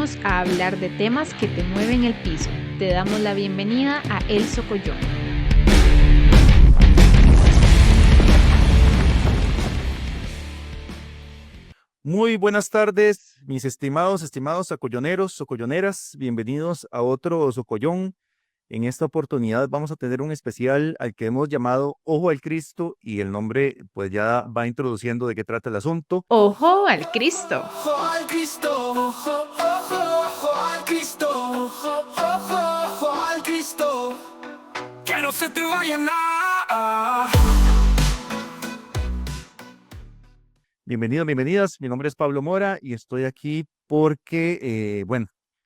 disponemos a hablar de temas que te mueven el piso. Te damos la bienvenida a El Socollón. Muy buenas tardes, mis estimados socolloneros, socolloneras. Bienvenidos a otro Socollón. En esta oportunidad vamos a tener un especial al que hemos llamado Ojo al Cristo y el nombre pues ya va introduciendo de qué trata el asunto. ¡Ojo al Cristo! Ojo al Cristo, ojo, ojo, ojo al Cristo, ojo, ojo, ojo al Cristo, que no se te vaya nada. Bienvenidos, bienvenidas. Mi nombre es Pablo Mora y estoy aquí porque,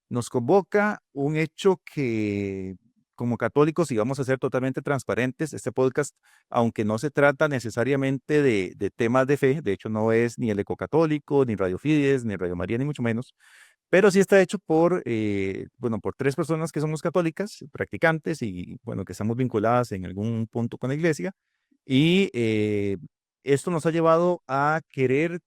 nos convoca un hecho que como católicos, y vamos a ser totalmente transparentes, este podcast, aunque no se trata necesariamente de temas de fe, de hecho no es ni el Ecocatólico, ni Radio Fides, ni Radio María, ni mucho menos, pero sí está hecho por tres personas que somos católicas, practicantes y, bueno, que estamos vinculadas en algún punto con la iglesia. Y esto nos ha llevado a querer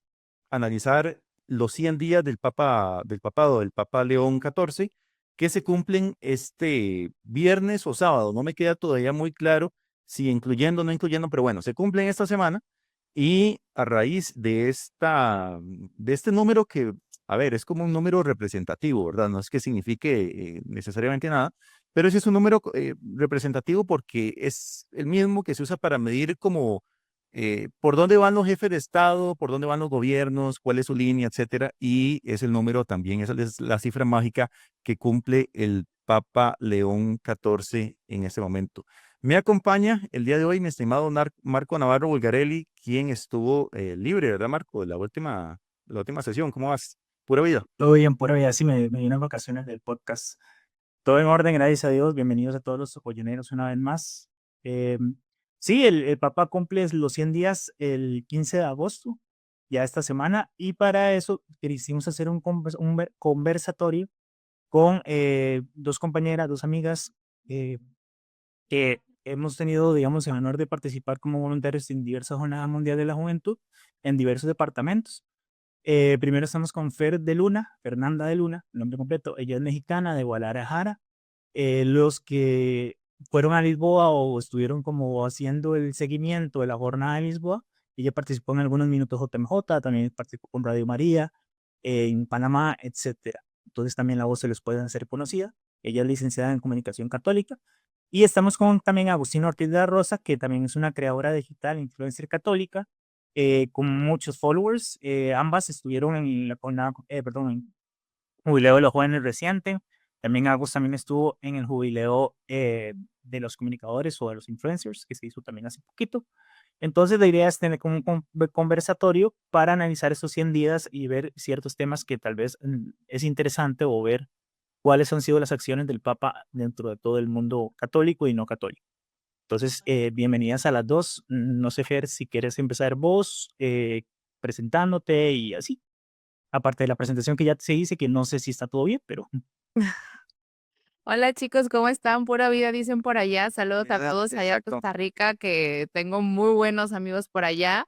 analizar los 100 días del papado del Papa León XIV, que se cumplen este viernes o sábado. No me queda todavía muy claro si incluyendo o no incluyendo, pero bueno, se cumplen esta semana. Y a raíz de este número que, a ver, es como un número representativo, ¿verdad? No es que signifique necesariamente nada, pero sí es un número representativo porque es el mismo que se usa para medir como por dónde van los jefes de Estado, por dónde van los gobiernos, cuál es su línea, etcétera. Y es el número también, esa es la cifra mágica que cumple el Papa León XIV en este momento. Me acompaña el día de hoy mi estimado Marco Navarro Bulgarelli, quien estuvo libre, ¿verdad, Marco? De la última sesión. ¿Cómo vas? Pura vida. Todo bien, por hoy, así me vino en vacaciones del podcast. Todo en orden, gracias a Dios. Bienvenidos a todos los socolloneros una vez más. Sí, el Papa cumple los 100 días el 15 de agosto, ya esta semana, y para eso quisimos hacer un conversatorio con dos compañeras, dos amigas que hemos tenido, digamos, el honor de participar como voluntarios en diversas jornadas mundiales de la juventud en diversos departamentos. Primero estamos con Fernanda de Luna, el nombre completo. Ella es mexicana de Guadalajara. Los que fueron a Lisboa o estuvieron como haciendo el seguimiento de la jornada de Lisboa, ella participó en algunos minutos JMJ, también participó con Radio María, en Panamá, etcétera. Entonces también la voz se les puede hacer conocida. Ella es licenciada en Comunicación Católica. Y estamos con también Agustín Ortiz de la Rosa, que también es una creadora digital, influencer católica, con muchos followers. Ambas estuvieron en la jornada, en jubileo de los jóvenes reciente. También Agus también estuvo en el jubileo de los comunicadores o de los influencers, que se hizo también hace poquito. Entonces la idea es tener como un conversatorio para analizar estos 100 días y ver ciertos temas que tal vez es interesante, o ver cuáles han sido las acciones del Papa dentro de todo el mundo católico y no católico. Entonces, bienvenidas a las dos. No sé, Fer, si quieres empezar vos presentándote y así. Aparte de la presentación que ya se dice, que no sé si está todo bien, pero Hola chicos, ¿cómo están? Pura vida dicen por allá. Saludos a todos allá en Exacto. Costa Rica, que tengo muy buenos amigos por allá.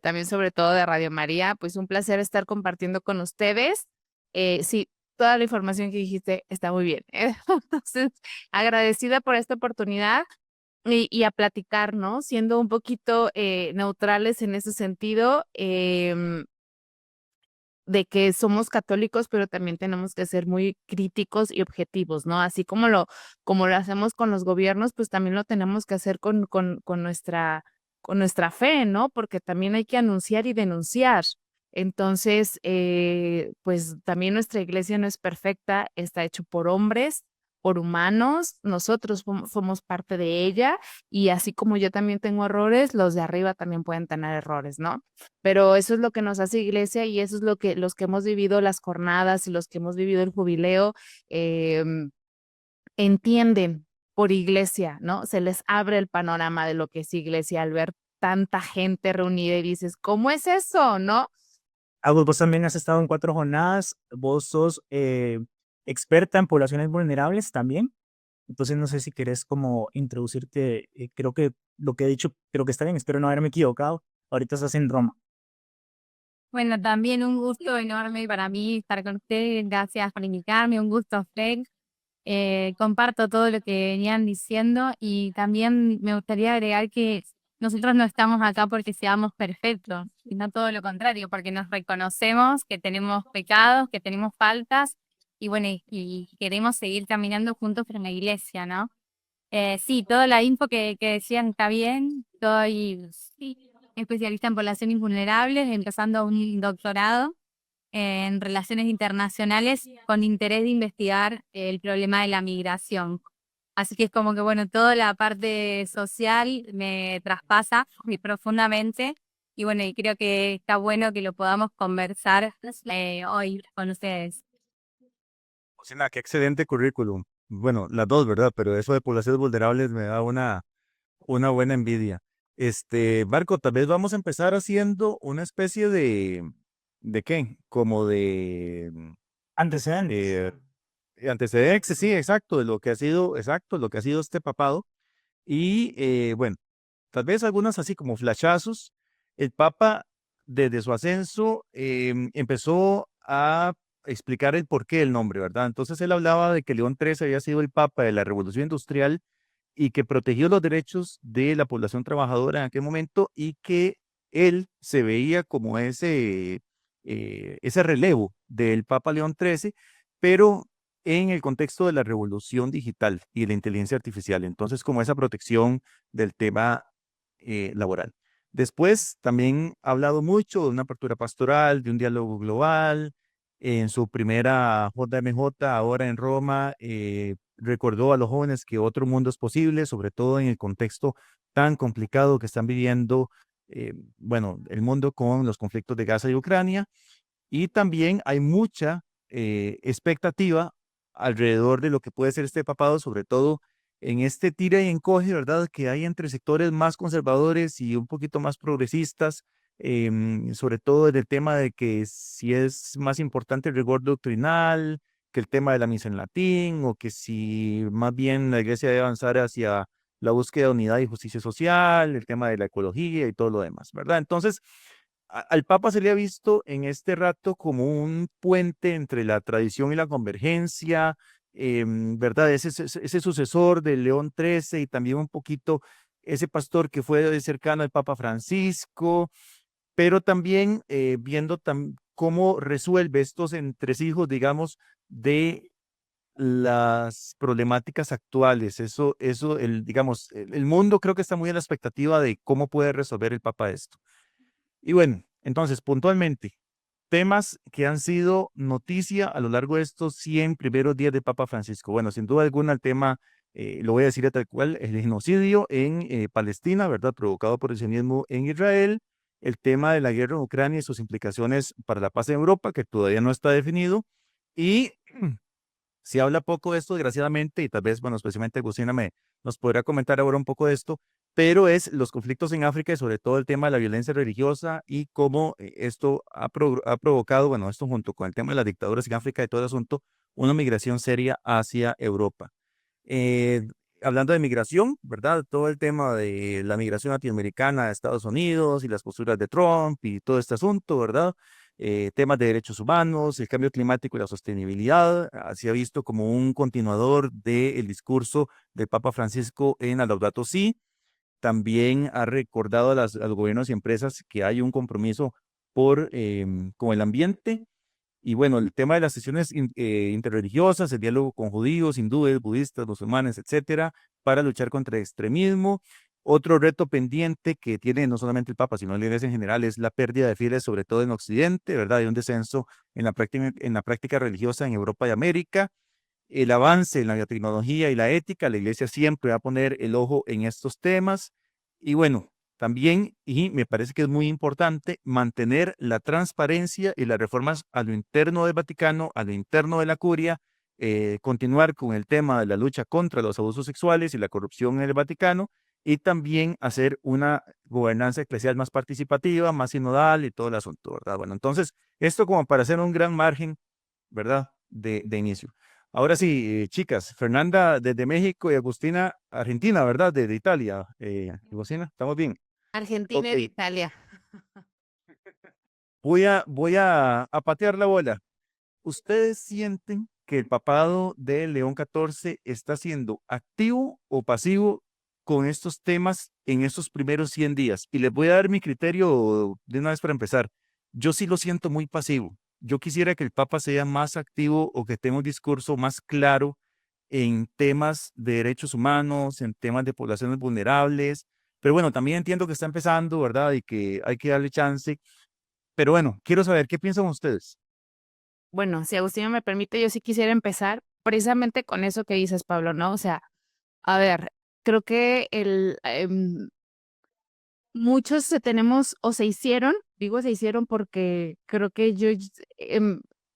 También sobre todo de Radio María. Pues un placer estar compartiendo con ustedes. Sí, toda la información que dijiste está muy bien. Entonces, agradecida por esta oportunidad y a platicar, ¿no? Siendo un poquito neutrales en ese sentido. De que somos católicos, pero también tenemos que ser muy críticos y objetivos, ¿no? Así como lo hacemos con los gobiernos, pues también lo tenemos que hacer con nuestra fe, ¿no? Porque también hay que anunciar y denunciar. Entonces, pues también nuestra iglesia no es perfecta, está hecho por hombres, por humanos, nosotros somos parte de ella, y así como yo también tengo errores, los de arriba también pueden tener errores, ¿no? Pero eso es lo que nos hace iglesia, y eso es lo que los que hemos vivido las jornadas y los que hemos vivido el jubileo entienden por iglesia, ¿no? Se les abre el panorama de lo que es iglesia al ver tanta gente reunida y dices, ¿cómo es eso, no? Agus, vos también has estado en 4 jornadas. Vos sos experta en poblaciones vulnerables también. Entonces, no sé si querés como introducirte. Creo que lo que he dicho, creo que está bien. Espero no haberme equivocado. Ahorita estás en Roma. Bueno, también un gusto enorme para mí estar con ustedes. Gracias por invitarme. Un gusto, Fred. Comparto todo lo que venían diciendo y también me gustaría agregar que nosotros no estamos acá porque seamos perfectos, sino todo lo contrario, porque nos reconocemos que tenemos pecados, que tenemos faltas y bueno, y queremos seguir caminando juntos en la iglesia, ¿no? Sí, toda la info que decían está bien. Soy sí, especialista en poblaciones vulnerables, empezando un doctorado en relaciones internacionales con interés de investigar el problema de la migración. Así que es como que, bueno, toda la parte social me traspasa muy profundamente y bueno, y creo que está bueno que lo podamos conversar hoy con ustedes. Josina, qué excelente currículum. Bueno, las dos, ¿verdad? Pero eso de poblaciones vulnerables me da una buena envidia. Barco, tal vez vamos a empezar haciendo una especie ¿de qué? Como de Antecedentes. eh, antecedentes, sí, exacto, de lo que ha sido, exacto, lo que ha sido este papado. Y bueno, tal vez algunas así como flashazos. El Papa, desde su ascenso, empezó a explicar el porqué del nombre, ¿verdad? Entonces él hablaba de que León XIII había sido el Papa de la Revolución Industrial y que protegió los derechos de la población trabajadora en aquel momento y que él se veía como ese relevo del Papa León XIII, pero en el contexto de la revolución digital y de la inteligencia artificial. Entonces, como esa protección del tema laboral. Después, también ha hablado mucho de una apertura pastoral, de un diálogo global. En su primera JMJ, ahora en Roma, recordó a los jóvenes que otro mundo es posible, sobre todo en el contexto tan complicado que están viviendo, bueno, el mundo con los conflictos de Gaza y Ucrania. Y también hay mucha expectativa alrededor de lo que puede ser este papado, sobre todo en este tira y encoge, ¿verdad? Que hay entre sectores más conservadores y un poquito más progresistas, sobre todo en el tema de que si es más importante el rigor doctrinal que el tema de la misa en latín, o que si más bien la iglesia debe avanzar hacia la búsqueda de unidad y justicia social, el tema de la ecología y todo lo demás, ¿verdad? Entonces, al Papa se le ha visto en este rato como un puente entre la tradición y la convergencia, ¿verdad? Ese sucesor de León XIII y también un poquito ese pastor que fue cercano al Papa Francisco, pero también viendo cómo resuelve estos entresijos, digamos, de las problemáticas actuales. Digamos, el mundo creo que está muy a la expectativa de cómo puede resolver el Papa esto. Y bueno, entonces, puntualmente, temas que han sido noticia a lo largo de estos 100 primeros días de Papa Francisco. Bueno, sin duda alguna, el tema, lo voy a decir tal cual, el genocidio en Palestina, ¿verdad? Provocado por el sionismo en Israel, el tema de la guerra en Ucrania y sus implicaciones para la paz en Europa, que todavía no está definido. Y se habla poco de esto, desgraciadamente, y tal vez, bueno, especialmente Agustina nos podrá comentar ahora un poco de esto, pero es los conflictos en África y sobre todo el tema de la violencia religiosa y cómo esto ha provocado, bueno, esto junto con el tema de las dictaduras en África y todo el asunto, una migración seria hacia Europa. Eh, Hablando de migración, ¿verdad? Todo el tema de la migración latinoamericana a Estados Unidos y las posturas de Trump y todo este asunto, ¿verdad? Temas de derechos humanos, el cambio climático y la sostenibilidad, se ha visto como un continuador del discurso del Papa Francisco en la Laudato Si. También ha recordado a los gobiernos y empresas que hay un compromiso con el ambiente. Y bueno, el tema de las sesiones interreligiosas, el diálogo con judíos, hindúes, budistas, musulmanes, etcétera, para luchar contra el extremismo. Otro reto pendiente que tiene no solamente el Papa, sino la Iglesia en general, es la pérdida de fieles, sobre todo en Occidente, ¿verdad? Hay un descenso en la práctica religiosa en Europa y América. El avance en la biotecnología y la ética, la Iglesia siempre va a poner el ojo en estos temas. Y bueno, también, y me parece que es muy importante, mantener la transparencia y las reformas a lo interno del Vaticano, a lo interno de la curia, continuar con el tema de la lucha contra los abusos sexuales y la corrupción en el Vaticano, y también hacer una gobernanza eclesial más participativa, más sinodal y todo el asunto, ¿verdad? Bueno, entonces, esto como para hacer un gran margen, ¿verdad? De inicio. Ahora sí, chicas, Fernanda desde México y Agustina, Argentina, ¿verdad? Desde Italia. Agustina, ¿estamos bien? Argentina Ok, e Italia. voy a patear la bola. ¿Ustedes sienten que el papado de León XIV está siendo activo o pasivo con estos temas en estos primeros 100 días? Y les voy a dar mi criterio de una vez para empezar. Yo sí lo siento muy pasivo. Yo quisiera que el Papa sea más activo o que tenga un discurso más claro en temas de derechos humanos, en temas de poblaciones vulnerables. Pero bueno, también entiendo que está empezando, ¿verdad? Y que hay que darle chance. Pero bueno, quiero saber qué piensan ustedes. Bueno, si Agustina me permite, yo sí quisiera empezar precisamente con eso que dices, Pablo, ¿no? O sea, a ver, creo que muchos tenemos o se hicieron, digo se hicieron porque creo que yo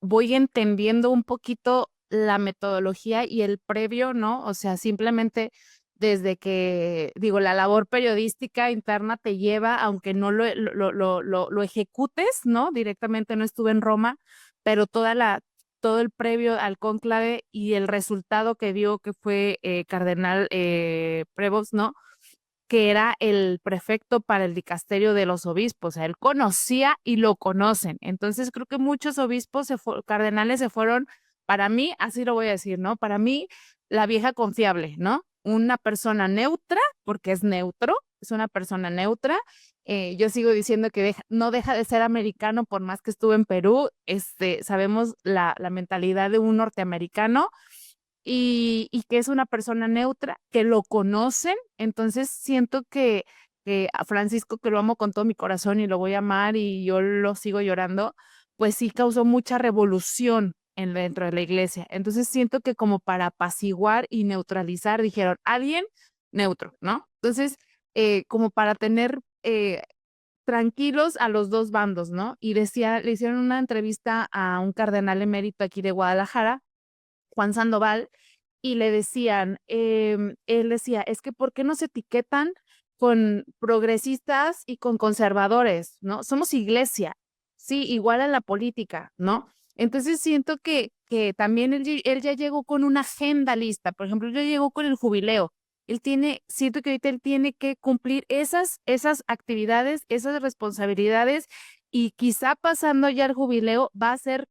voy entendiendo un poquito la metodología y el previo, ¿no? O sea, simplemente desde que, digo, la labor periodística interna te lleva, aunque no lo ejecutes, ¿no? Directamente no estuve en Roma, pero todo el previo al cónclave y el resultado que dio que fue Cardenal Prevost, ¿no? Que era el prefecto para el dicasterio de los obispos, o sea, él conocía y lo conocen. Entonces creo que muchos obispos, cardenales se fueron, para mí, así lo voy a decir, ¿no? Para mí, la vieja confiable, ¿no? Una persona neutra, porque es neutro, es una persona neutra. Yo sigo diciendo que no deja de ser americano por más que estuve en Perú. Sabemos la mentalidad de un norteamericano y que es una persona neutra, que lo conocen. Entonces siento que a Francisco, que lo amo con todo mi corazón y lo voy a amar y yo lo sigo llorando, pues sí causó mucha revolución dentro de la iglesia. Entonces siento que como para apaciguar y neutralizar, dijeron, alguien neutro, ¿no? Entonces, como para tener tranquilos a los dos bandos, ¿no? Y le hicieron una entrevista a un cardenal emérito aquí de Guadalajara, Juan Sandoval, y le decían, él decía, es que ¿por qué no se etiquetan con progresistas y con conservadores, ¿no? Somos iglesia, sí, igual a la política, ¿no? Entonces siento que también él ya llegó con una agenda lista. Por ejemplo, ya llegó con el jubileo. Siento que ahorita él tiene que cumplir esas actividades, esas responsabilidades, y quizá pasando ya el jubileo va a ser,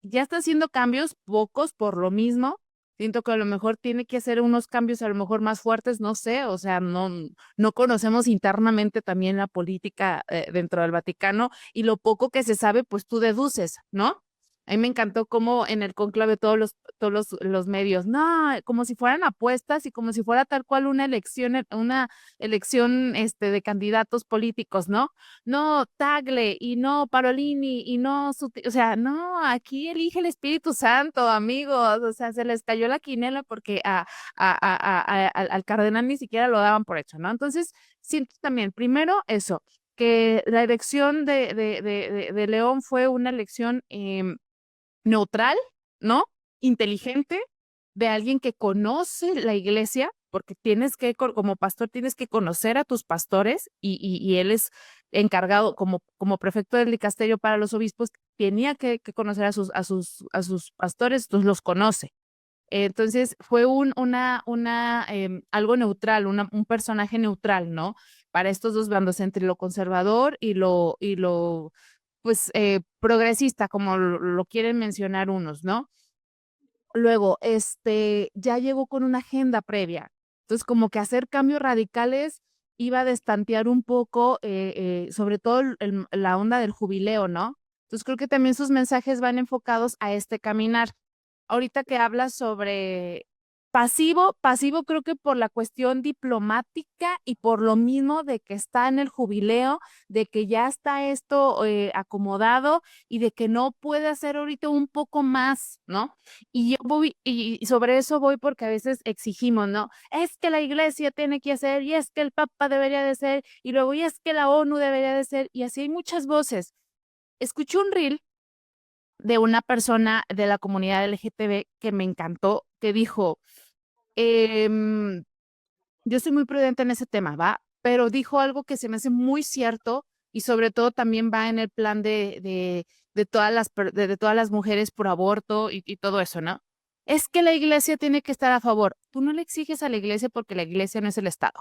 ya está haciendo cambios, pocos por lo mismo. Siento que a lo mejor tiene que hacer unos cambios a lo mejor más fuertes, no sé, o sea, no conocemos internamente también la política dentro del Vaticano, y lo poco que se sabe, pues tú deduces, ¿no? A mí me encantó cómo en el conclave todos los medios, no, como si fueran apuestas y como si fuera tal cual una elección de candidatos políticos, ¿no? No Tagle y no Parolini y no, o sea, no, aquí elige el Espíritu Santo, amigos. O sea, se les cayó la quinela porque al cardenal ni siquiera lo daban por hecho, ¿no? Entonces, siento también, primero eso, que la elección de León fue una elección neutral, ¿no? Inteligente, de alguien que conoce la iglesia, porque como pastor, tienes que conocer a tus pastores, y él es encargado como prefecto del dicasterio para los obispos, tenía que conocer a sus pastores, entonces los conoce. Entonces fue algo neutral, un personaje neutral, ¿no? Para estos dos bandos, entre lo conservador y lo pues progresista, como lo quieren mencionar unos, ¿no? Luego, ya llegó con una agenda previa. Entonces, como que hacer cambios radicales iba a destantear un poco, sobre todo la onda del jubileo, ¿no? Entonces, creo que también sus mensajes van enfocados a este caminar. Ahorita que hablas sobre pasivo creo que por la cuestión diplomática y por lo mismo de que está en el jubileo, de que ya está esto acomodado y de que no puede hacer ahorita un poco más, ¿no? Y yo voy, y sobre eso voy porque a veces exigimos, ¿no? Es que la iglesia tiene que hacer, y es que el Papa debería de ser, y luego, y es que la ONU debería de ser, y así hay muchas voces. Escuché un reel de una persona de la comunidad LGTB que me encantó, que dijo, em, yo soy muy prudente en ese tema, ¿va? Pero dijo algo que se me hace muy cierto, y sobre todo también va en el plan de todas las mujeres por aborto y todo eso, ¿no? Es que la iglesia tiene que estar a favor. Tú no le exiges a la iglesia porque la iglesia no es el Estado.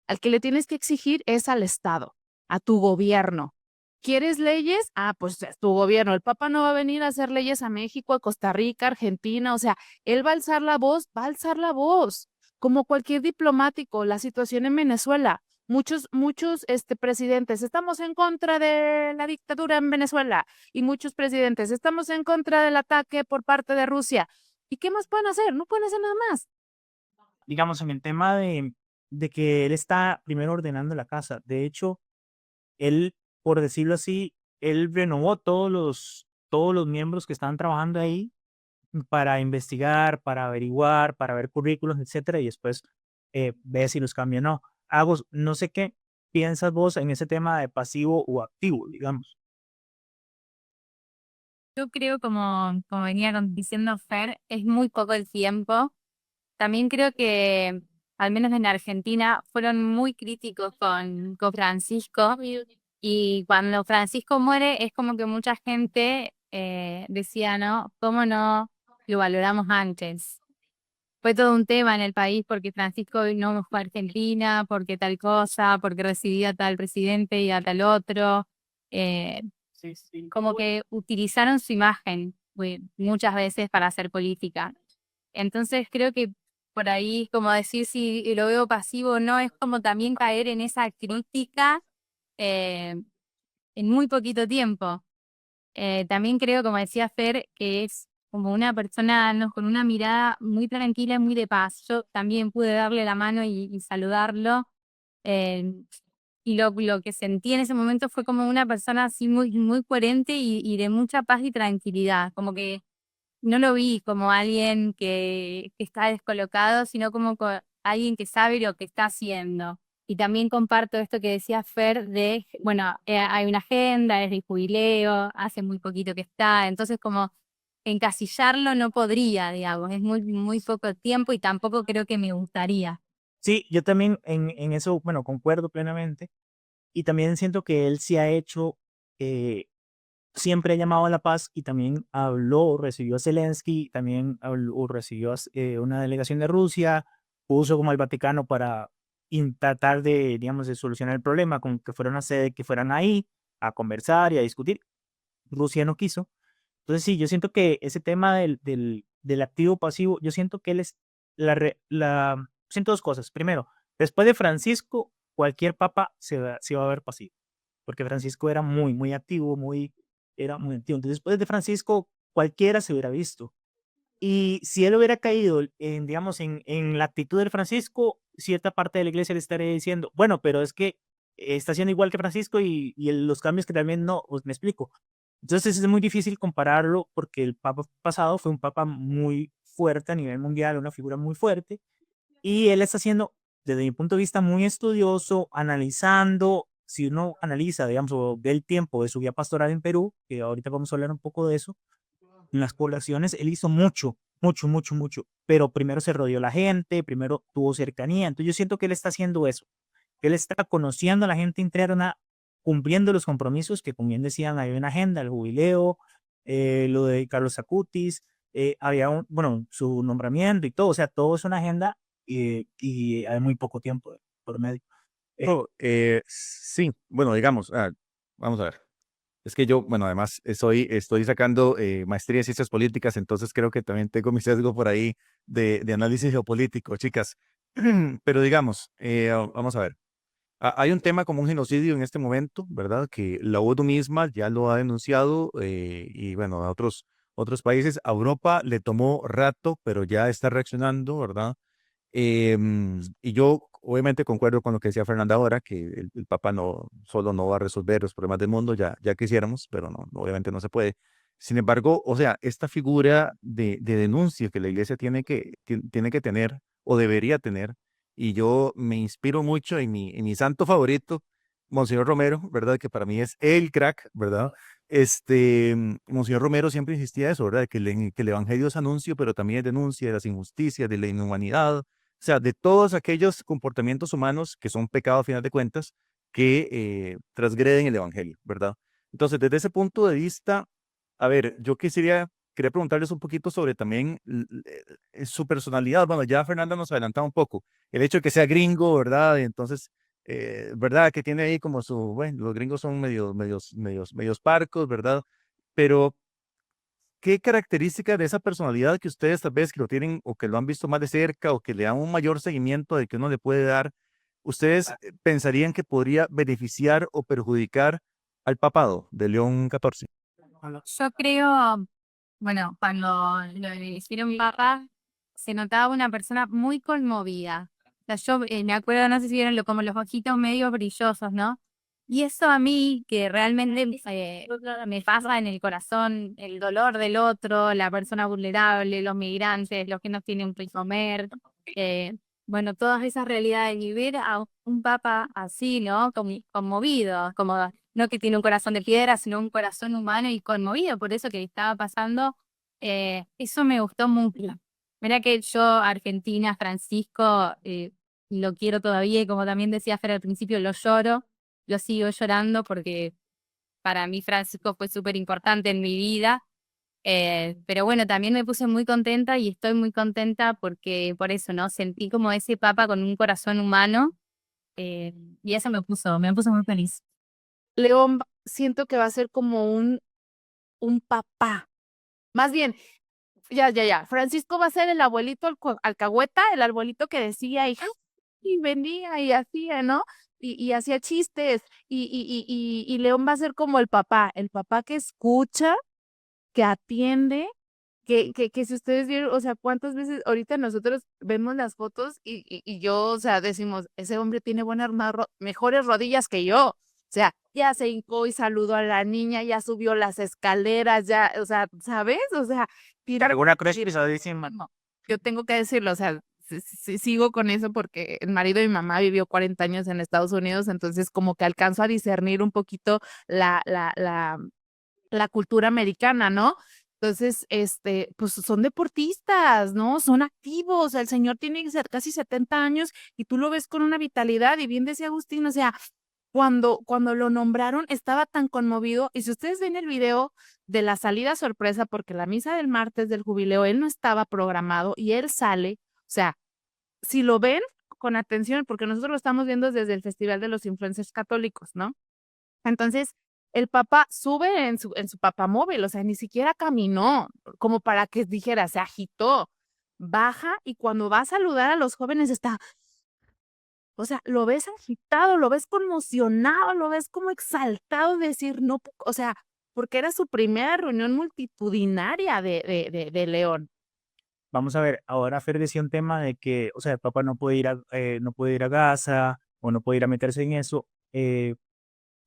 Al que le tienes que exigir es al Estado, a tu gobierno. ¿Quieres leyes? Ah, pues es tu gobierno. El Papa no va a venir a hacer leyes a México, a Costa Rica, Argentina. O sea, él va a alzar la voz, va a alzar la voz. Como cualquier diplomático, la situación en Venezuela. Muchos presidentes, estamos en contra de la dictadura en Venezuela. Y muchos presidentes, estamos en contra del ataque por parte de Rusia. ¿Y qué más pueden hacer? No pueden hacer nada más. Digamos, en el tema de que él está primero ordenando la casa. De hecho, él, por decirlo así, él renovó todos los miembros que estaban trabajando ahí para investigar, para averiguar, para ver currículos, etcétera, y después ve si los cambia o no. Agos, no sé qué piensas vos en ese tema de pasivo o activo, digamos. Yo creo, como venía diciendo Fer, es muy poco el tiempo. También creo que, al menos en Argentina, fueron muy críticos con Francisco. Y cuando Francisco muere, es como que mucha gente decía, ¿no? ¿Cómo no lo valoramos antes? Fue todo un tema en el país porque Francisco no fue a Argentina, porque tal cosa, porque recibía a tal presidente y a tal otro. Eh, Sí, sí. Como que utilizaron su imagen muchas veces para hacer política. Entonces creo que por ahí, como decir si lo veo pasivo o no, es como también caer en esa crítica eh, en muy poquito tiempo. También creo, como decía Fer, que es como una persona, ¿no?, con una mirada muy tranquila y muy de paz. Yo también pude darle la mano y saludarlo. eh, y lo que sentí en ese momento fue como una persona así muy, muy coherente y de mucha paz y tranquilidad. Como que no lo vi como alguien que está descolocado, sino como alguien que sabe lo que está haciendo. Y también comparto esto que decía Fer de, bueno, hay una agenda, es de jubileo, hace muy poquito que está, entonces como encasillarlo no podría, digamos, es muy, muy poco tiempo y tampoco creo que me gustaría. Sí, yo también en eso, bueno, concuerdo plenamente. Y también siento que él sí ha hecho, eh, siempre ha llamado a la paz y también habló, recibió a Zelensky, también habló, recibió a una delegación de Rusia, puso como al Vaticano para tratar de, digamos, de solucionar el problema, con que fuera una sede, que fueran ahí a conversar y a discutir. Rusia no quiso. Entonces sí, yo siento que ese tema del activo pasivo, yo siento que él es siento dos cosas. Primero, después de Francisco, cualquier papa se va a ver pasivo, porque Francisco era muy, muy activo, era muy activo. Entonces, después de Francisco, cualquiera se hubiera visto. Y si él hubiera caído en, digamos, en la actitud del Francisco, cierta parte de la iglesia le estaría diciendo, bueno, pero es que está haciendo igual que Francisco y los cambios que también no, pues me explico. Entonces es muy difícil compararlo porque el papa pasado fue un papa muy fuerte a nivel mundial, una figura muy fuerte, y él está haciendo, desde mi punto de vista, muy estudioso, analizando, si uno analiza, digamos, o ve el tiempo de su guía pastoral en Perú, que ahorita vamos a hablar un poco de eso, en las poblaciones, él hizo mucho, mucho, mucho, mucho, pero primero se rodeó la gente, primero tuvo cercanía, entonces yo siento que él está haciendo eso, que él está conociendo a la gente interna, cumpliendo los compromisos que, como bien decían, hay una agenda, el jubileo, lo de Carlos Acutis, había bueno, su nombramiento y todo, o sea, todo es una agenda y hay muy poco tiempo por medio. Sí, bueno, digamos, vamos a ver. Es que yo, bueno, además estoy sacando maestría en ciencias políticas, entonces creo que también tengo mi sesgo por ahí de análisis geopolítico, chicas. Pero digamos, vamos a ver. Hay un tema como un genocidio en este momento, ¿verdad? Que la ONU misma ya lo ha denunciado y bueno, a otros países. A Europa le tomó rato, pero ya está reaccionando, ¿verdad? Y yo obviamente concuerdo con lo que decía Fernanda ahora, que el Papa no solo no va a resolver los problemas del mundo, ya quisiéramos, pero no, obviamente no se puede. Sin embargo, o sea, esta figura de denuncia que la iglesia tiene que tener o debería tener, y yo me inspiro mucho en mi santo favorito, Monseñor Romero, ¿verdad? Que para mí es el crack, ¿verdad? Monseñor Romero siempre insistía eso, ¿verdad? Que el evangelio es anuncio, pero también es denuncia de las injusticias, de la inhumanidad, o sea, de todos aquellos comportamientos humanos que son pecados a final de cuentas, que transgreden el evangelio, ¿verdad? Entonces, desde ese punto de vista, a ver, yo quería preguntarles un poquito sobre también su personalidad. Bueno, ya Fernanda nos adelantaba un poco. El hecho de que sea gringo, ¿verdad? Y entonces, ¿verdad? Que tiene ahí como su, bueno, los gringos son medios parcos, ¿verdad? Pero, ¿qué características de esa personalidad que ustedes tal vez que lo tienen o que lo han visto más de cerca o que le dan un mayor seguimiento del que uno le puede dar, ustedes pensarían que podría beneficiar o perjudicar al papado de León XIV? Yo creo, bueno, cuando lo hicieron mi papá, se notaba una persona muy conmovida. O sea, yo me acuerdo, no sé si vieron como los ojitos medio brillosos, ¿no? Y eso a mí, que realmente me pasa en el corazón, el dolor del otro, la persona vulnerable, los migrantes, los que no tienen que comer, bueno, todas esas realidades, y ver a un papa así, ¿no? Conmovido, como no que tiene un corazón de piedra, sino un corazón humano y conmovido por eso que estaba pasando, eso me gustó mucho. Mira que yo, Argentina, Francisco, lo quiero todavía y como también decía Fer al principio, lo lloro, lo sigo llorando porque para mí Francisco fue súper importante en mi vida. Pero bueno, también me puse muy contenta y estoy muy contenta porque por eso, ¿no? Sentí como ese papa con un corazón humano, eh, y eso me puso muy feliz. León siento que va a ser como un papá. Más bien, ya. Francisco va a ser el abuelito alcahueta, el abuelito que decía y venía y hacía, ¿no? Y hacía chistes. Y León va a ser como el papá que escucha, que atiende, que si ustedes vieron, o sea, cuántas veces ahorita nosotros vemos las fotos y yo, o sea, decimos, ese hombre tiene mejores rodillas que yo. O sea, ya se hincó y saludó a la niña, ya subió las escaleras, ya, o sea, ¿sabes? O sea, Cargó una cruz pesadísima. no, yo tengo que decirlo, o sea, sigo con eso porque el marido de mi mamá vivió 40 años en Estados Unidos, entonces como que alcanzo a discernir un poquito la cultura americana, ¿no? Entonces, pues son deportistas, ¿no? Son activos. El señor tiene casi 70 años y tú lo ves con una vitalidad. Y bien decía Agustín, o sea, cuando lo nombraron estaba tan conmovido. Y si ustedes ven el video de la salida sorpresa, porque la misa del martes del jubileo, él no estaba programado y él sale, o sea, si lo ven con atención, porque nosotros lo estamos viendo desde el Festival de los Influencers Católicos, ¿no? Entonces, el papá sube en su papamóvil, o sea, ni siquiera caminó, como para que dijera, se agitó, baja y cuando va a saludar a los jóvenes está, o sea, lo ves agitado, lo ves conmocionado, lo ves como exaltado, de decir, no, o sea, porque era su primera reunión multitudinaria de León. Vamos a ver, ahora Fer decía un tema de que, o sea, el Papa no puede ir a Gaza o no puede ir a meterse en eso.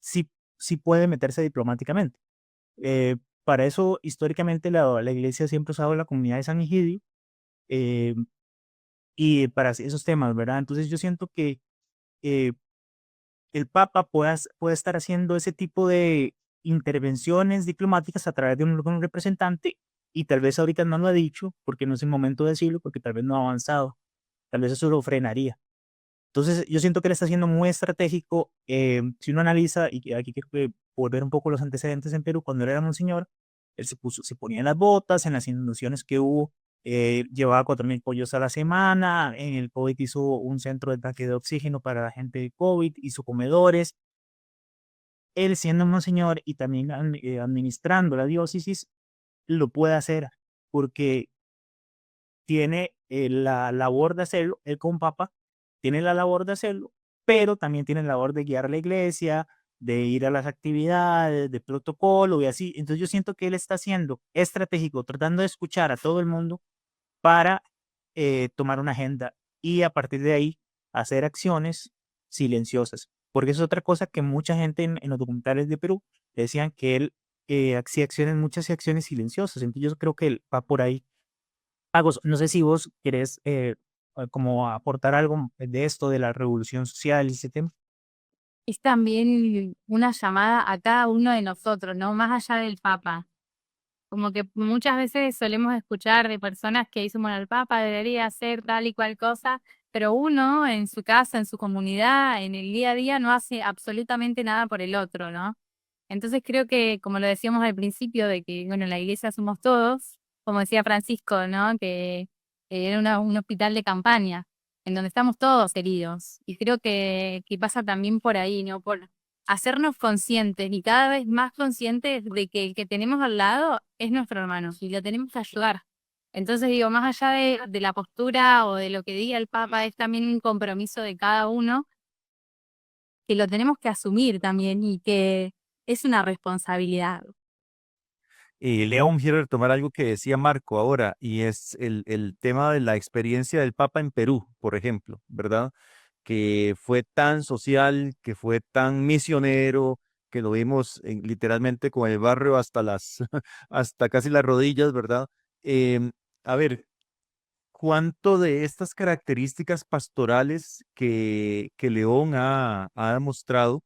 Sí, sí puede meterse diplomáticamente. Para eso, históricamente, la iglesia siempre ha usado la comunidad de San Egidio eh, y para esos temas, ¿verdad? Entonces yo siento que eh, el Papa puede estar haciendo ese tipo de intervenciones diplomáticas a través de un representante y tal vez ahorita no lo ha dicho porque no es el momento de decirlo, porque tal vez no ha avanzado, tal vez eso lo frenaría. Entonces yo siento que él está siendo muy estratégico. Si uno analiza, y aquí quiero volver un poco los antecedentes en Perú, cuando él era monseñor, él se ponía en las botas, en las inundaciones que hubo, llevaba 4.000 pollos a la semana, en el COVID hizo un centro de tanque de oxígeno para la gente de COVID, hizo comedores. Él siendo monseñor y también administrando la diócesis, lo puede hacer porque tiene la labor de hacerlo, él como papa tiene la labor de hacerlo, pero también tiene la labor de guiar a la iglesia, de ir a las actividades, de protocolo y así. Entonces yo siento que él está siendo estratégico, tratando de escuchar a todo el mundo para tomar una agenda y a partir de ahí hacer acciones silenciosas. Porque eso es otra cosa que mucha gente en los documentales de Perú decían que él hacía acciones, muchas acciones silenciosas. Entonces yo creo que él va por ahí. Agos, no sé si vos querés como aportar algo de esto, de la revolución social y ese tema. Es también una llamada a cada uno de nosotros, ¿no? Más allá del Papa. Como que muchas veces solemos escuchar de personas que dicen, bueno, el Papa debería hacer tal y cual cosa, pero uno en su casa, en su comunidad, en el día a día, no hace absolutamente nada por el otro, ¿no? Entonces creo que, como lo decíamos al principio, de que, bueno, en la iglesia somos todos, como decía Francisco, ¿no? Que era un hospital de campaña. en donde estamos todos heridos. Y creo que pasa también por ahí, ¿no? Por hacernos conscientes y cada vez más conscientes de que el que tenemos al lado es nuestro hermano y lo tenemos que ayudar. Entonces digo, más allá de la postura o de lo que diga el Papa, es también un compromiso de cada uno que lo tenemos que asumir también y que es una responsabilidad. León, quiero retomar algo que decía Marco ahora, y es el tema de la experiencia del Papa en Perú, por ejemplo, ¿verdad? Que fue tan social, que fue tan misionero, que lo vimos literalmente con el barrio hasta hasta casi las rodillas, ¿verdad? Em, a ver, ¿cuánto de estas características pastorales que León ha demostrado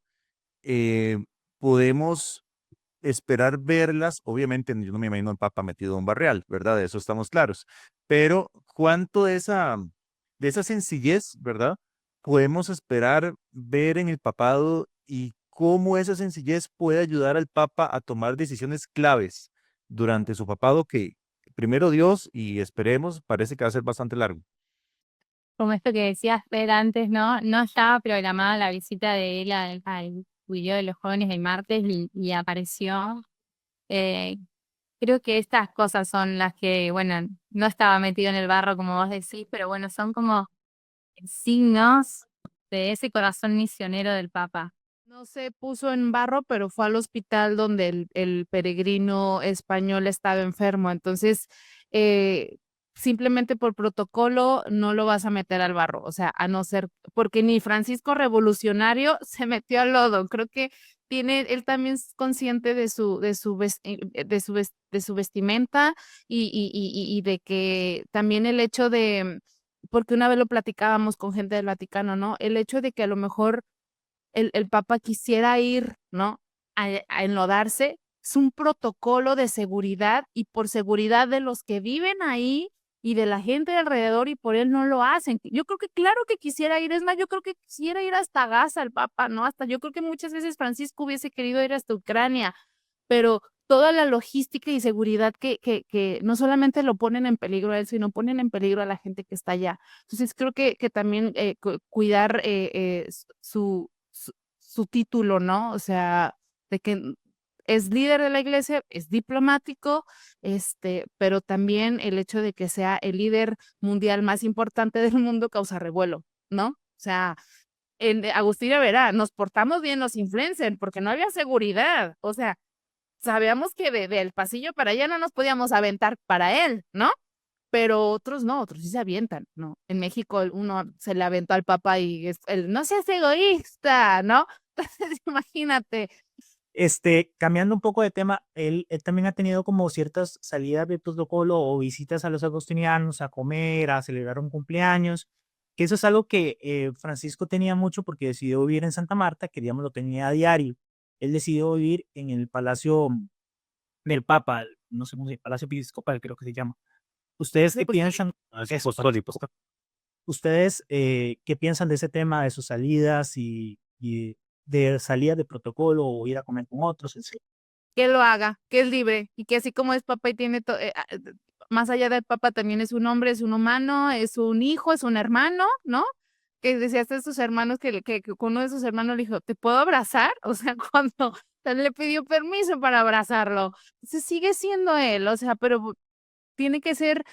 eh, podemos esperar verlas? Obviamente, yo no me imagino al Papa metido en un barrial, ¿verdad? De eso estamos claros. Pero, ¿cuánto de esa sencillez, ¿verdad? Podemos esperar ver en el papado y cómo esa sencillez puede ayudar al Papa a tomar decisiones claves durante su papado que primero Dios y esperemos, parece que va a ser bastante largo. Como esto que decías Fer antes, ¿no? No estaba programada la visita de él al Jubileo de los Jóvenes el martes y apareció. Eh, Creo que estas cosas son las que, bueno, no estaba metido en el barro como vos decís, pero bueno, son como signos de ese corazón misionero del Papa. No se puso en barro, pero fue al hospital donde el peregrino español estaba enfermo. Entonces, eh, simplemente por protocolo no lo vas a meter al barro. O sea, a no ser, porque ni Francisco Revolucionario se metió al lodo. Creo que él también es consciente de su vestimenta y de que también el hecho de, porque una vez lo platicábamos con gente del Vaticano, ¿no? El hecho de que a lo mejor el Papa quisiera ir, ¿no? A enlodarse, es un protocolo de seguridad y por seguridad de los que viven ahí y de la gente de alrededor y por él no lo hacen. Yo creo que claro que quisiera ir, es más, yo creo que quisiera ir hasta Gaza el Papa, ¿no? Hasta yo creo que muchas veces Francisco hubiese querido ir hasta Ucrania, pero toda la logística y seguridad que no solamente lo ponen en peligro a él, sino ponen en peligro a la gente que está allá. Entonces creo que también cuidar su título, ¿no? O sea, de que es líder de la iglesia, es diplomático, pero también el hecho de que sea el líder mundial más importante del mundo causa revuelo, ¿no? O sea, en Agustín Verá, nos portamos bien los influencers porque no había seguridad, o sea, sabíamos que del pasillo para allá no nos podíamos aventar para él, ¿no? Pero otros no, otros sí se avientan, ¿no? En México uno se le aventó al Papa y no seas egoísta, ¿no? Entonces, imagínate. Cambiando un poco de tema, él también ha tenido como ciertas salidas de protocolo o visitas a los agustinianos a comer, a celebrar un cumpleaños, que eso es algo que Francisco tenía mucho porque decidió vivir en Santa Marta, queríamos lo tenía a diario. Él decidió vivir en el Palacio del Papa, no sé cómo se llama, Palacio Episcopal creo que se llama. ¿Ustedes qué piensan? Eso, ¿Ustedes qué piensan de ese tema, de sus salidas y de salida de protocolo o ir a comer con otros? Que lo haga, que es libre y que así como es papá y tiene más allá del papá también es un hombre, es un humano, es un hijo, es un hermano, ¿no? Que decías de sus hermanos que uno de sus hermanos le dijo, ¿te puedo abrazar? O sea, cuando le pidió permiso para abrazarlo. Entonces sigue siendo él, o sea, pero tiene que ser,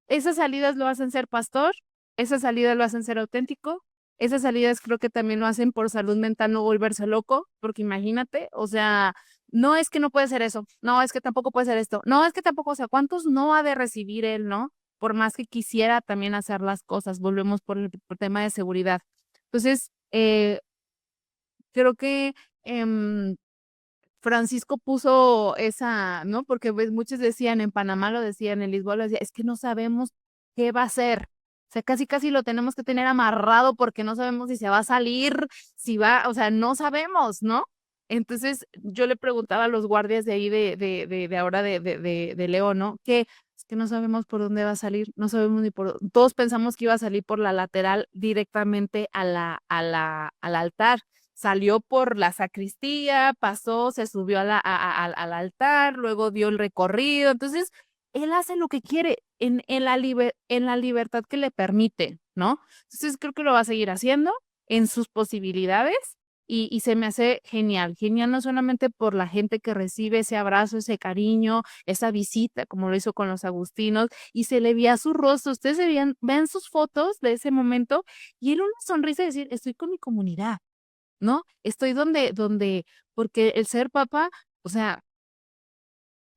esas salidas lo hacen ser pastor, esas salidas lo hacen ser auténtico, esas salidas creo que también lo hacen por salud mental, no volverse loco, porque imagínate, o sea, no es que no puede ser eso, no es que tampoco puede ser esto, no es que tampoco, o sea, ¿cuántos no ha de recibir él, no? Por más que quisiera también hacer las cosas, volvemos por tema de seguridad. Entonces, creo que Francisco puso esa, ¿no? Porque pues, muchos decían, en Panamá lo decían, en Lisboa lo decían, es que no sabemos qué va a hacer. O sea, casi casi lo tenemos que tener amarrado porque no sabemos si se va a salir, si va, o sea, no sabemos, ¿no? Entonces yo le preguntaba a los guardias de ahí de ahora de León, ¿no? Que es que no sabemos por dónde va a salir, no sabemos ni por, todos pensamos que iba a salir por la lateral directamente al altar. Salió por la sacristía, pasó, se subió al altar, luego dio el recorrido. Entonces, él hace lo que quiere en la libertad que le permite, ¿no? Entonces creo que lo va a seguir haciendo en sus posibilidades y se me hace genial. Genial no solamente por la gente que recibe ese abrazo, ese cariño, esa visita, como lo hizo con los agustinos, y se le veía su rostro. Ustedes vean sus fotos de ese momento y era una sonrisa de decir, estoy con mi comunidad, ¿no? Estoy porque el ser papa, o sea,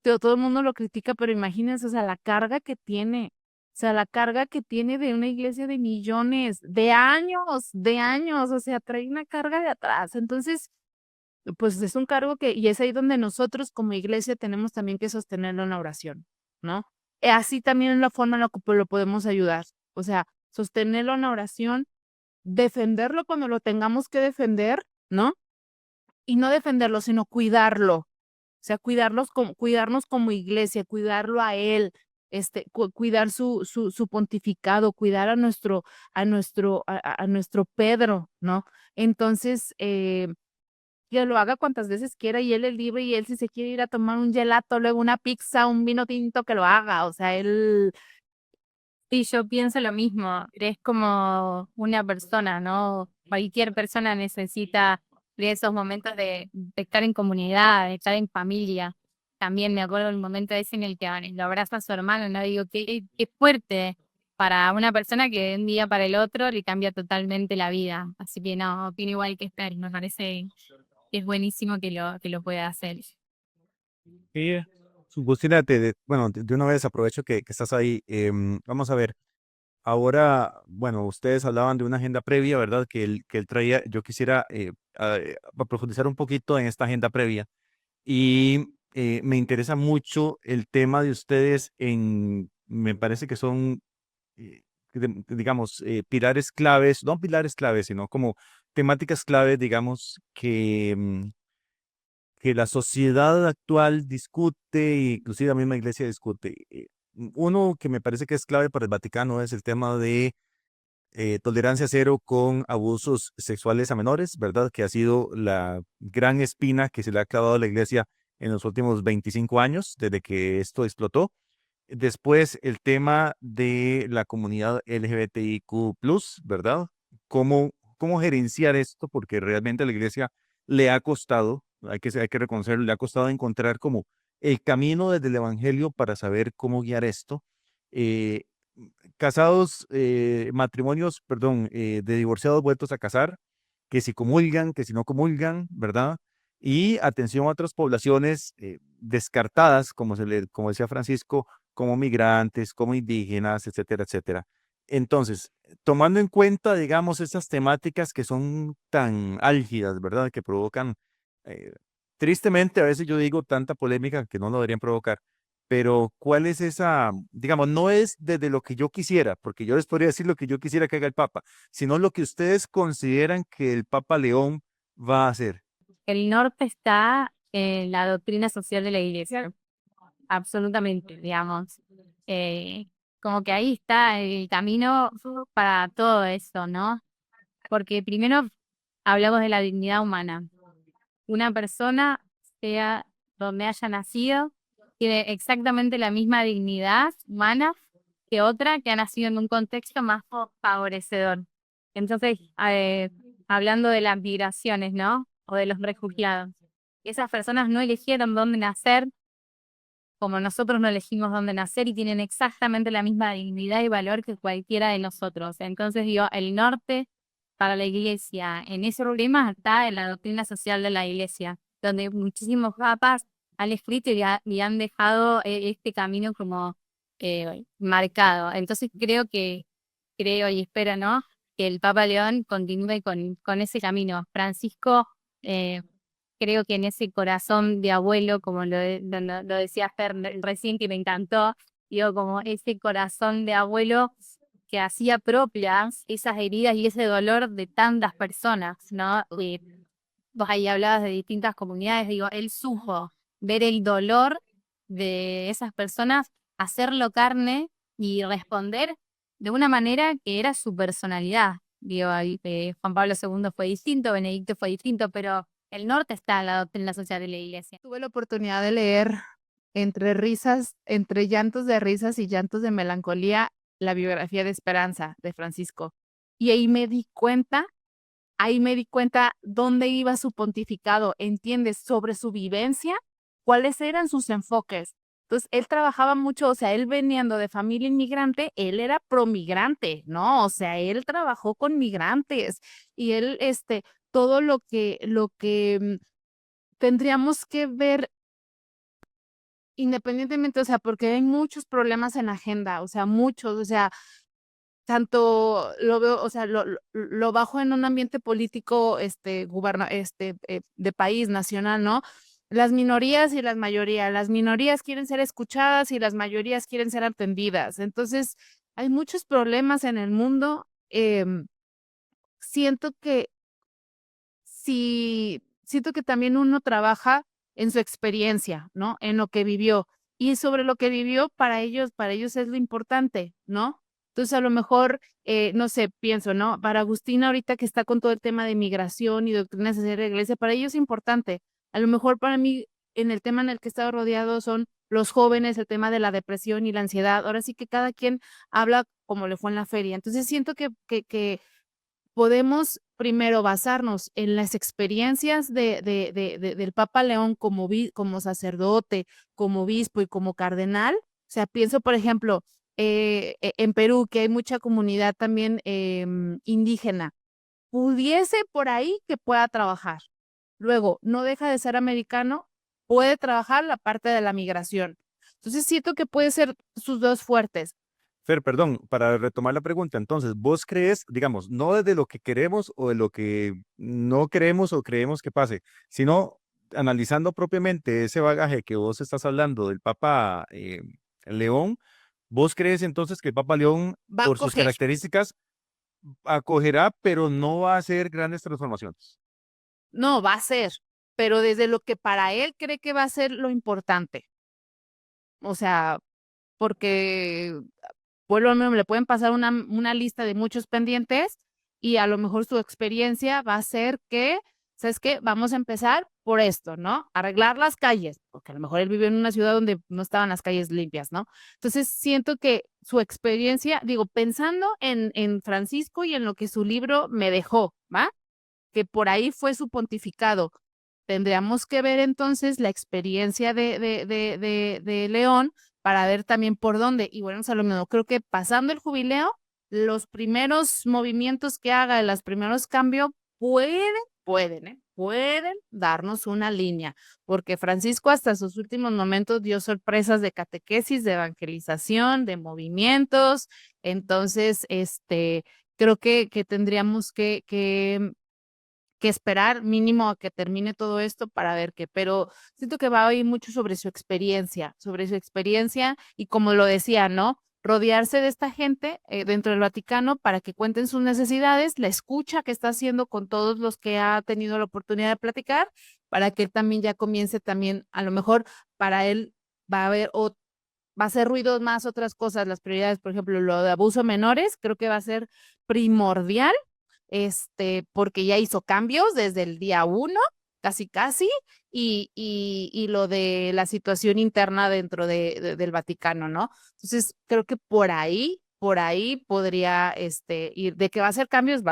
todo el mundo lo critica, pero imagínense, o sea, la carga que tiene, o sea, la carga que tiene de una iglesia de millones, de años, o sea, trae una carga de atrás. Entonces, pues es un cargo y es ahí donde nosotros como iglesia tenemos también que sostenerlo en la oración, ¿no? Así también es la forma en la que lo podemos ayudar, o sea, sostenerlo en la oración, defenderlo cuando lo tengamos que defender, ¿no? Y no defenderlo, sino cuidarlo. O sea, cuidarnos como iglesia, cuidarlo a él, cuidar su pontificado, cuidar a nuestro Pedro, ¿no? Entonces, que lo haga cuantas veces quiera y él es libre y él si se quiere ir a tomar un gelato, luego una pizza, un vino tinto, que lo haga. O sea, él Sí, yo pienso lo mismo. Es como una persona, ¿no? Cualquier persona necesita de esos momentos de estar en comunidad, de estar en familia. También me acuerdo del momento ese en el que lo abraza a su hermano, ¿no? Digo, qué fuerte para una persona que de un día para el otro le cambia totalmente la vida. Así que no, opino igual que Esther. Me parece que es buenísimo que lo pueda hacer. Sí, Agustina, bueno, de una vez aprovecho que estás ahí. Vamos a ver. Ahora, bueno, ustedes hablaban de una agenda previa, ¿verdad? Que él traía. Yo quisiera profundizar un poquito en esta agenda previa. Y me interesa mucho el tema de ustedes me parece que son, digamos, pilares claves, no pilares claves, sino como temáticas claves, digamos, que la sociedad actual discute, e inclusive la misma iglesia discute. Uno que me parece que es clave para el Vaticano es el tema de tolerancia cero con abusos sexuales a menores, ¿verdad? Que ha sido la gran espina que se le ha clavado a la iglesia en los últimos 25 años, desde que esto explotó. Después, el tema de la comunidad LGBTIQ+, ¿verdad? ¿Cómo gerenciar esto? Porque realmente a la iglesia le ha costado, hay que reconocerlo, le ha costado encontrar como el camino desde el evangelio para saber cómo guiar esto. Eh, Casados, matrimonios, perdón, de divorciados vueltos a casar, que si comulgan, que si no comulgan, ¿verdad? Y atención a otras poblaciones descartadas, como decía Francisco, como migrantes, como indígenas, etcétera, etcétera. Entonces, tomando en cuenta, digamos, esas temáticas que son tan álgidas, ¿verdad? Que provocan, eh, tristemente, a veces yo digo tanta polémica que no lo deberían provocar, pero ¿cuál es esa, digamos, no es desde lo que yo quisiera, porque yo les podría decir lo que yo quisiera que haga el Papa, sino lo que ustedes consideran que el Papa León va a hacer? El norte está en la doctrina social de la iglesia, absolutamente, digamos. Eh, Como que ahí está el camino para todo eso, ¿no? Porque primero hablamos de la dignidad humana. Una persona, sea donde haya nacido, tiene exactamente la misma dignidad humana que otra que ha nacido en un contexto más favorecedor. Entonces, hablando de las migraciones, ¿no? O de los refugiados. Esas personas no eligieron dónde nacer, como nosotros no elegimos dónde nacer y tienen exactamente la misma dignidad y valor que cualquiera de nosotros. Entonces, digo, el norte para la iglesia en ese problema está en la doctrina social de la iglesia, donde muchísimos papas han escrito y han dejado este camino como marcado. Entonces, creo y espero, ¿no? Que el Papa León continúe con ese camino. Francisco, eh, creo que en ese corazón de abuelo, como lo decía Fer recién, que me encantó, digo, como ese corazón de abuelo que hacía propias esas heridas y ese dolor de tantas personas, ¿no? Vos ahí hablabas de distintas comunidades, digo, él supo ver el dolor de esas personas, hacerlo carne y responder de una manera que era su personalidad. Digo, ahí, Juan Pablo II fue distinto, Benedicto fue distinto, pero el norte está en la doctrina social de la iglesia. tuve la oportunidad de leer entre llantos de risas y llantos de melancolía la biografía de Esperanza de Francisco. Y ahí me di cuenta dónde iba su pontificado, ¿entiendes? Sobre su vivencia, cuáles eran sus enfoques. Entonces, él trabajaba mucho, o sea, él veniendo de familia inmigrante, él era promigrante, ¿no? O sea, él trabajó con migrantes y él, todo lo que tendríamos que ver independientemente, o sea, porque hay muchos problemas en la agenda, o sea, muchos, o sea, tanto lo veo, o sea, lo bajo en un ambiente político, de país nacional, ¿no? Las minorías y las mayorías. Las minorías quieren ser escuchadas y las mayorías quieren ser atendidas. Entonces, hay muchos problemas en el mundo. Siento que siento que también uno trabaja en su experiencia, ¿no? En lo que vivió. Y sobre lo que vivió, para ellos es lo importante, ¿no? Entonces, a lo mejor, no sé, pienso, ¿no? Para Agustina, ahorita que está con todo el tema de migración y doctrinas de la iglesia, para ellos es importante. A lo mejor para mí, en el tema en el que he estado rodeado son los jóvenes, el tema de la depresión y la ansiedad. Ahora sí que cada quien habla como le fue en la feria. Entonces, siento que podemos primero basarnos en las experiencias del Papa León como sacerdote, como obispo y como cardenal. O sea, pienso, por ejemplo, en Perú, que hay mucha comunidad también indígena, pudiese por ahí que pueda trabajar. Luego, no deja de ser americano, puede trabajar la parte de la migración. Entonces, siento que puede ser sus dos fuertes. Fer, perdón, para retomar la pregunta, entonces, ¿vos crees, digamos, no desde lo que queremos o de lo que no queremos o creemos que pase, sino analizando propiamente ese bagaje que vos estás hablando del Papa León? ¿Vos crees entonces que el Papa León, Va a por sus coger. características, acogerá, pero no va a hacer grandes transformaciones? No, va a ser, pero desde lo que para él cree que va a ser lo importante. O sea, porque vuelvo a lo mismo, le pueden pasar una lista de muchos pendientes y a lo mejor su experiencia va a ser que, ¿sabes qué? Vamos a empezar por esto, ¿no? Arreglar las calles, porque a lo mejor él vivió en una ciudad donde no estaban las calles limpias, ¿no? Entonces siento que su experiencia, digo, pensando en Francisco y en lo que su libro me dejó, ¿va? Que por ahí fue su pontificado. Tendríamos que ver entonces la experiencia de León para ver también por dónde. Y bueno, o lo mismo, creo que pasando el jubileo, los primeros movimientos que haga, los primeros cambios, pueden darnos una línea, porque Francisco hasta sus últimos momentos dio sorpresas de catequesis, de evangelización, de movimientos. Entonces, creo que tendríamos que esperar mínimo a que termine todo esto para ver qué, pero siento que va a ir mucho sobre su experiencia y como lo decía, ¿no? Rodearse de esta gente dentro del Vaticano para que cuenten sus necesidades, la escucha que está haciendo con todos los que ha tenido la oportunidad de platicar, para que él también ya comience también, a lo mejor para él va a haber o va a ser ruido más otras cosas, las prioridades, por ejemplo, lo de abuso a menores, creo que va a ser primordial porque ya hizo cambios desde el día 1, casi casi, y lo de la situación interna dentro del Vaticano, ¿no? Entonces, creo que por ahí podría ir, de que va a ser cambios,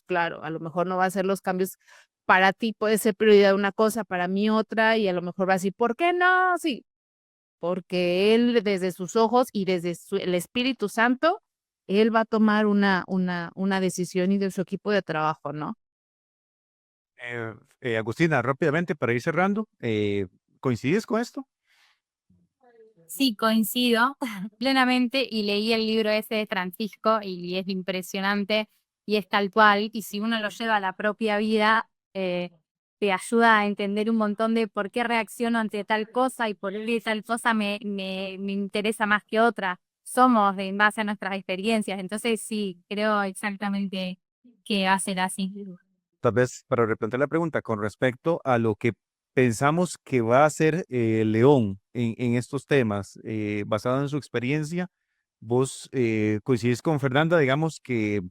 claro, a lo mejor no va a ser los cambios para ti, puede ser prioridad una cosa, para mí otra, y a lo mejor va a decir, ¿por qué no? Sí, porque él desde sus ojos y desde el Espíritu Santo él va a tomar una decisión y de su equipo de trabajo, ¿no? Agustina, rápidamente para ir cerrando, ¿coincides con esto? Sí, coincido plenamente y leí el libro ese de Francisco y es impresionante y es tal cual. Y si uno lo lleva a la propia vida, te ayuda a entender un montón de por qué reacciono ante tal cosa y por qué tal cosa me interesa más que otra. Somos en base a nuestras experiencias. Entonces sí, creo exactamente que va a ser así. Tal vez para replantear la pregunta con respecto a lo que pensamos que va a hacer León en estos temas, basado en su experiencia, vos coincidís con Fernanda, digamos que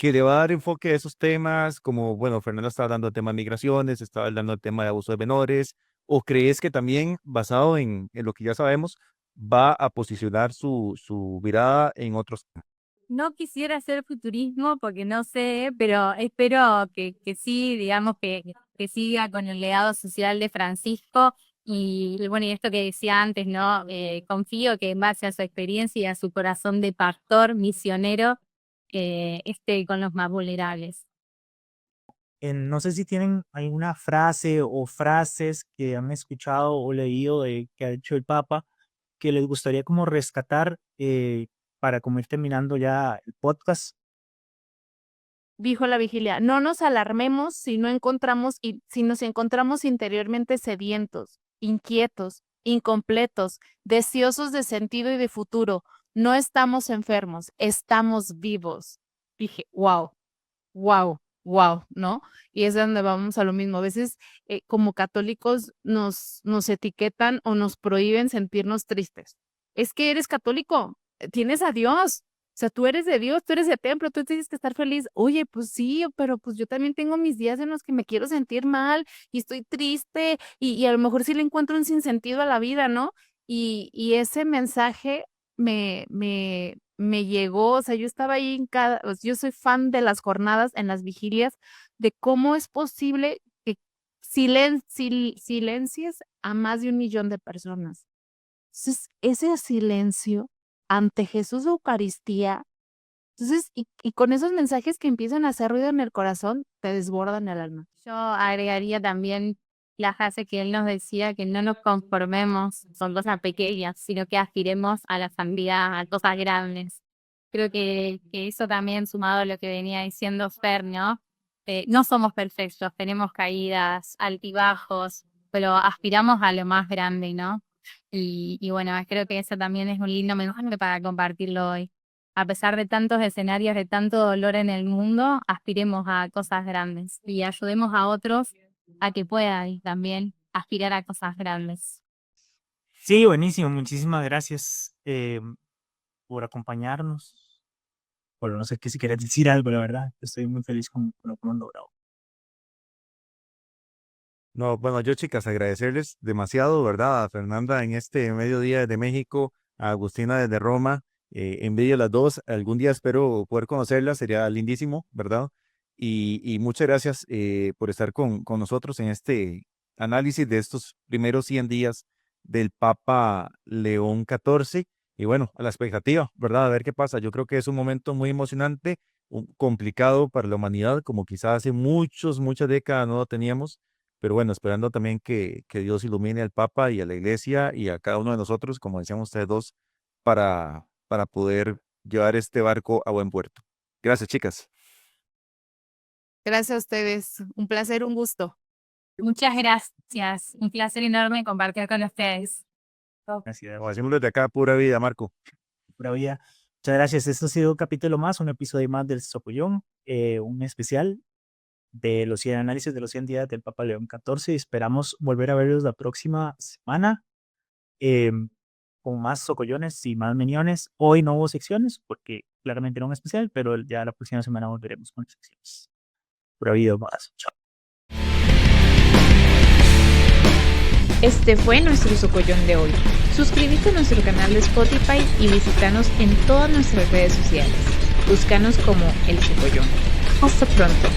le va a dar enfoque a esos temas, como, bueno, Fernanda estaba hablando del tema de migraciones, estaba hablando del tema de abuso de menores, o crees que también, basado en lo que ya sabemos, va a posicionar su mirada en otros. No quisiera hacer futurismo porque no sé, pero espero que sí, digamos, que siga con el legado social de Francisco. Y bueno, y esto que decía antes, ¿no? Confío que en base a su experiencia y a su corazón de pastor, misionero, esté con los más vulnerables. No sé si tienen alguna frase o frases que han escuchado o leído que ha dicho el Papa que les gustaría como rescatar para como ir terminando ya el podcast. Dijo la vigilia, no nos alarmemos si nos encontramos interiormente sedientos, inquietos, incompletos, deseosos de sentido y de futuro. No estamos enfermos, estamos vivos. Dije, wow, ¿no? Y es donde vamos a lo mismo. A veces como católicos nos etiquetan o nos prohíben sentirnos tristes. Es que eres católico, tienes a Dios. O sea, tú eres de Dios, tú eres de templo, tú tienes que estar feliz. Oye, pues sí, pero pues yo también tengo mis días en los que me quiero sentir mal y estoy triste y a lo mejor sí le encuentro un sinsentido a la vida, ¿no? Y ese mensaje me llegó, o sea, yo estaba ahí yo soy fan de las jornadas en las vigilias, de cómo es posible que silencies a más de 1 millón de personas. Entonces, ese silencio ante Jesús Eucaristía, entonces, y con esos mensajes que empiezan a hacer ruido en el corazón, te desbordan el alma. Yo agregaría también la frase que él nos decía, que no nos conformemos con cosas pequeñas, sino que aspiremos a la santidad, a cosas grandes. Creo que eso también, sumado a lo que venía diciendo Fer, ¿no? No somos perfectos, tenemos caídas, altibajos, pero aspiramos a lo más grande, ¿no? Y bueno, creo que eso también es un lindo mensaje para compartirlo hoy. A pesar de tantos escenarios, de tanto dolor en el mundo, aspiremos a cosas grandes y ayudemos a otros a que puedan también aspirar a cosas grandes. Sí, buenísimo. Muchísimas gracias por acompañarnos. Bueno, no sé qué si quieres decir algo, la verdad. Estoy muy feliz con lo que hemos logrado. No, bueno, yo chicas, agradecerles demasiado, ¿verdad? A Fernanda en este mediodía de México, a Agustina desde Roma, envidio a las dos, algún día espero poder conocerlas, sería lindísimo, ¿verdad? Y muchas gracias por estar con nosotros en este análisis de estos primeros 100 días del Papa León XIV. Y bueno, a la expectativa, ¿verdad? A ver qué pasa. Yo creo que es un momento muy emocionante, complicado para la humanidad, como quizás hace muchas décadas no lo teníamos. Pero bueno, esperando también que Dios ilumine al Papa y a la Iglesia y a cada uno de nosotros, como decían ustedes dos, para poder llevar este barco a buen puerto. Gracias, chicas. Gracias a ustedes, un placer, un gusto. Muchas gracias. Un placer enorme compartir con ustedes. Gracias. Como decimos desde acá, pura vida, Marco. Pura vida. Muchas gracias. Esto ha sido un capítulo más, un episodio más del Socollón, un especial de los 100 análisis de los 100 días del Papa León XIV. Esperamos volver a verlos la próxima semana con más socollones y más miniones. Hoy no hubo secciones porque claramente era un especial, pero ya la próxima semana volveremos con secciones. Pura vida más. Chao. Este fue nuestro Socollón de hoy. Suscríbete a nuestro canal de Spotify y visítanos en todas nuestras redes sociales. Búscanos como El Socollón. Hasta pronto.